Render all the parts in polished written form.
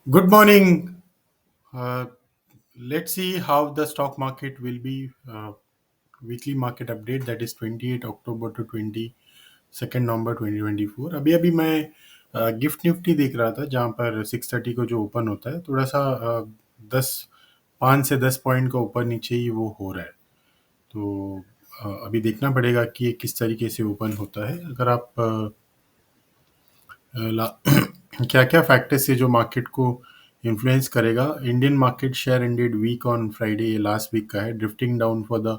Good morning. Uh, let's see how the stock market will be. Weekly market update that is 28 October to 22nd November 2024. अभी अभी मैं gift Nifty देख रहा था जहाँ पर 6:30 को जो ओपन होता है थोड़ा सा 10 5 से 10 पॉइंट का ऊपर नीचे ही वो हो रहा है। तो अभी देखना पड़ेगा कि ये किस तरीके से ओपन होता है। अगर आप क्या क्या फैक्टर्स है जो मार्केट को इन्फ्लुएंस करेगा। Indian market share ended week on Friday, ये लास्ट वीक का है, drifting down for the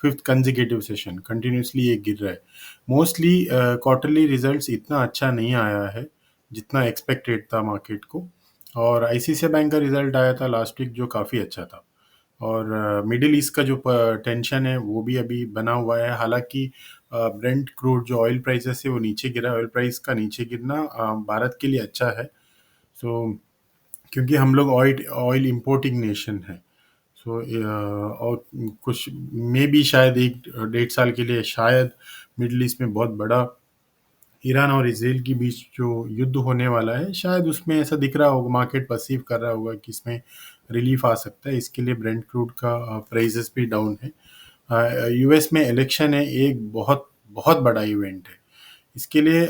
fifth consecutive session. Continuously ये गिर रहा है। मोस्टली क्वार्टरली रिजल्ट्स इतना अच्छा नहीं आया है जितना एक्सपेक्टेड था मार्केट को। और आईसीआईसीआई बैंक का रिजल्ट आया था लास्ट वीक जो काफ़ी अच्छा था। और मिडिल ईस्ट का जो टेंशन है वो भी अभी बना हुआ है। हालांकि ब्रेंट क्रूड जो ऑयल प्राइसेस है वो नीचे गिरा। ऑयल प्राइस का नीचे गिरना भारत के लिए अच्छा है। सो क्योंकि हम लोग ऑयल ऑयल इंपोर्टिंग नेशन है। सो और कुछ मे भी शायद एक 1.5 साल के लिए शायद मिडिल ईस्ट में बहुत बड़ा ईरान और इसराइल के बीच जो युद्ध होने वाला है शायद उसमें ऐसा दिख रहा होगा, मार्केट परसीव कर रहा होगा कि इसमें रिलीफ आ सकता है। इसके लिए ब्रेंट क्रूड का प्राइसेस भी डाउन है। यूएस में इलेक्शन है, एक बहुत बहुत बड़ा इवेंट है। इसके लिए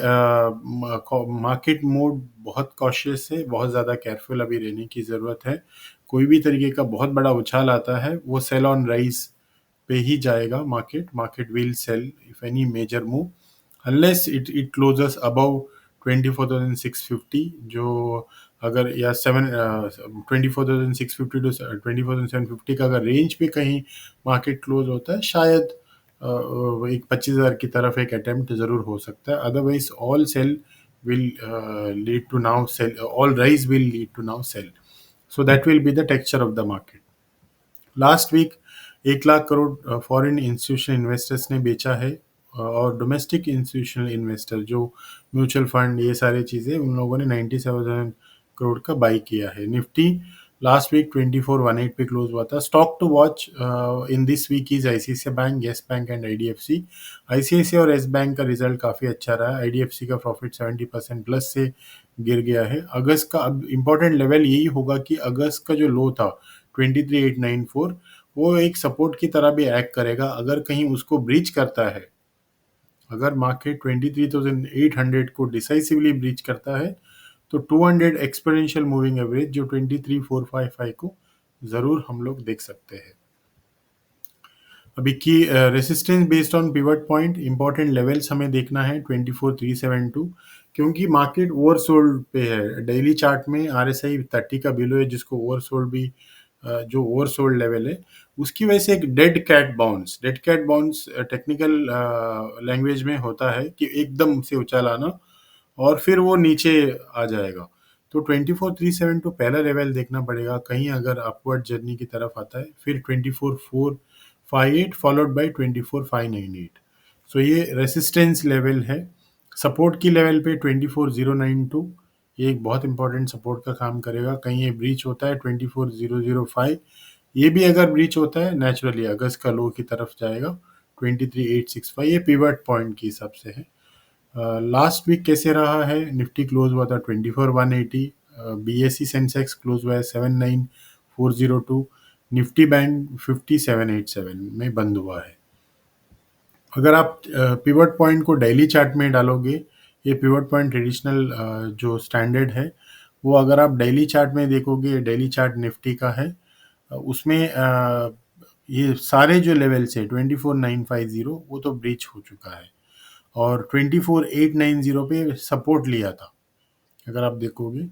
मार्केट मोड बहुत कॉशियस है, बहुत ज़्यादा केयरफुल अभी रहने की ज़रूरत है। कोई भी तरीके का बहुत बड़ा उछाल आता है वो सेल ऑन राइज पे ही जाएगा। Market will sell if any major move unless it closes above 24,650, जो अगर या 24,650 टू 24,750 का अगर रेंज पे कहीं मार्केट क्लोज होता है शायद एक 25,000 की तरफ एक अटेम्प्ट जरूर हो सकता है। Otherwise all sell will lead to now sell, all rise will lead to now sell. So that will be the texture of the market. Last week 1 lakh crore foreign institutional investors ने बेचा है। और डोमेस्टिक इंस्टीट्यूशनल इन्वेस्टर जो mutual fund ये सारी चीज़ें उन लोगों ने 97,000 करोड़ का बाई किया है। निफ्टी लास्ट वीक 2418 पे क्लोज हुआ था। Stock to watch in this week is ICICI bank, yes bank and IDFC. ICICI और येस बैंक का रिजल्ट काफ़ी अच्छा रहा है। आईडीएफसी का प्रॉफिट 70% प्लस से गिर गया है। अगस्त का अब इम्पोर्टेंट लेवल यही होगा कि अगस्त का जो लो था 23,894 वो एक सपोर्ट की तरह भी एक्ट करेगा। अगर कहीं उसको ब्रीच करता है, अगर मार्केट 23,800 को डिसाइसिवली ब्रीच करता है तो 200 एक्सपोनेंशियल मूविंग एवरेज जो 23,455 को ज़रूर हम लोग देख सकते हैं। अभी की resistance based on pivot point important levels हमें देखना है 24,372, क्योंकि मार्केट ओवरसोल्ड पे है। डेली चार्ट में आरएसआई 30 का बिलो है जिसको ओवरसोल्ड भी जो ओवरसोल्ड लेवल है उसकी वजह से एक dead cat bounce technical language में होता है कि एकदम से उछाल आना और फिर वो नीचे आ जाएगा। तो 24,372 पहला लेवल देखना पड़ेगा। कहीं अगर अपवर्ड जर्नी की तरफ आता है फिर 24,458 फॉलोड बाय 24,598। सो ये रेसिस्टेंस लेवल है। सपोर्ट की लेवल पे 24,092 ये एक बहुत इंपॉर्टेंट सपोर्ट का काम करेगा। कहीं ये ब्रीच होता है 24,005, ये भी अगर ब्रीच होता है नेचुरली अगस्त का लो की तरफ जाएगा 23,865। ये पिवट पॉइंट के हिसाब से है। लास्ट वीक कैसे रहा है? निफ्टी क्लोज हुआ था 24,180, बीएसई सेंसेक्स क्लोज हुआ है 79,402, निफ्टी बैंक 50,787 में बंद हुआ है। अगर आप पिवट पॉइंट को डेली चार्ट में डालोगे, ये पिवट पॉइंट ट्रेडिशनल जो स्टैंडर्ड है वो अगर आप डेली चार्ट में देखोगे, डेली चार्ट निफ्टी का है, उसमें ये सारे जो लेवल्स है 24,950 वो तो ब्रीच हो चुका है और 24,890 पे सपोर्ट लिया था अगर आप देखोगे।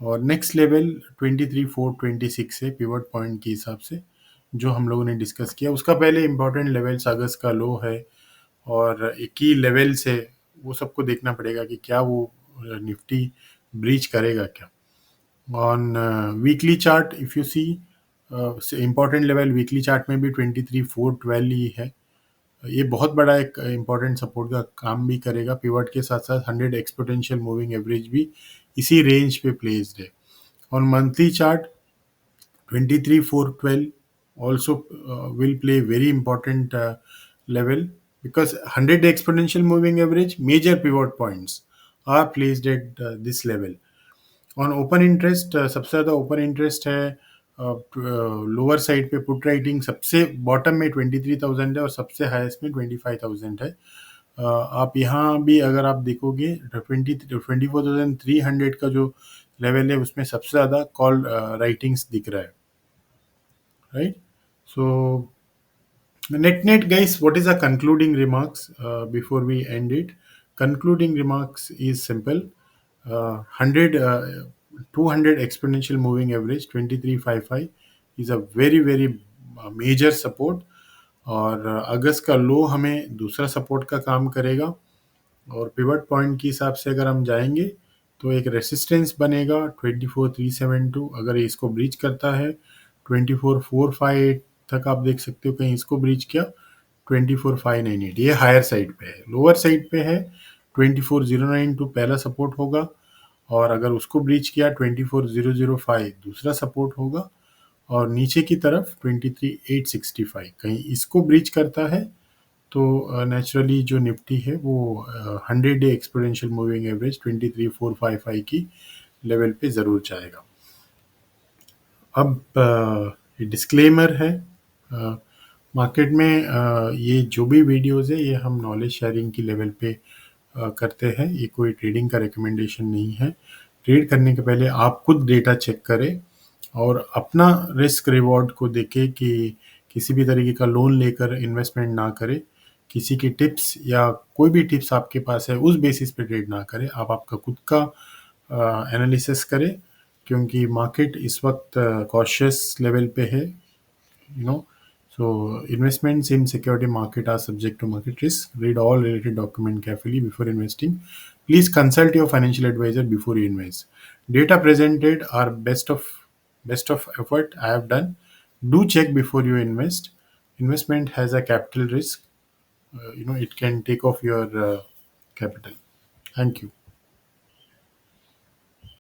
और नेक्स्ट लेवल 23,426 है पिवट पॉइंट के हिसाब से जो हम लोगों ने डिस्कस किया। उसका पहले इंपॉर्टेंट लेवल्स अगस्त का लो है और एक ही लेवल्स है, वो सबको देखना पड़ेगा कि क्या वो निफ्टी ब्रीच करेगा क्या। On weekly chart if you see important level weekly chart में भी 23,412 ही है। ये बहुत बड़ा एक इम्पॉर्टेंट सपोर्ट का काम भी करेगा। पिवट के साथ साथ 100 एक्सपोनेंशियल मूविंग एवरेज भी इसी रेंज पे प्लेस्ड है। और monthly chart 23,412 also will play very important level because 100 exponential moving average major pivot points are placed at this level. On open interest सबसे ज़्यादा ओपन इंटरेस्ट है लोअर साइड पे put writing सबसे bottom में 23,000 है और सबसे हाईएस्ट में 25,000 है। आप यहाँ भी अगर आप देखोगे 24,300 का जो लेवल है उसमें सबसे ज़्यादा कॉल राइटिंग्स दिख रहा है, right? So net guys, what is the concluding remarks before we end it? Concluding remarks is simple. 100 200 exponential moving average 2355 is a very very major support, और अगस्त का लो हमें दूसरा सपोर्ट का काम करेगा। और पिवट पॉइंट के हिसाब से अगर हम जाएंगे तो एक रेसिस्टेंस बनेगा 24,372, अगर ये इसको ब्रीच करता है 24,458 तक आप देख सकते हो, कहीं इसको ब्रीच किया 24,598, ये हायर साइड पे है। लोअर साइड पे है 24,092 पहला सपोर्ट होगा, और अगर उसको ब्रीच किया 24,005 दूसरा सपोर्ट होगा, और नीचे की तरफ 23,865 कहीं इसको ब्रीच करता है तो नेचुरली जो निफ्टी है वो 100 डे एक्सपोनेंशियल मूविंग एवरेज 23,455 की लेवल पे ज़रूर जाएगा। अब ये डिस्क्लेमर है, मार्केट में ये जो भी वीडियोस है ये हम नॉलेज शेयरिंग की लेवल पे करते हैं, ये कोई ट्रेडिंग का रिकमेंडेशन नहीं है। ट्रेड करने के पहले आप खुद डेटा चेक करें और अपना रिस्क रिवॉर्ड को देखें कि किसी भी तरीके का लोन लेकर इन्वेस्टमेंट ना करें, किसी की टिप्स या कोई भी टिप्स आपके पास है उस बेसिस पे ट्रेड ना करें, आप आपका खुद का एनालिसिस करें, क्योंकि मार्केट इस वक्त कॉशियस लेवल पे है, you know. So investments in security market are subject to market risk. Read all related document carefully before investing. Please consult your financial advisor before you invest. Data presented are best of effort I have done. Do check before you invest. Investment has a capital risk. It can take off your capital. Thank you.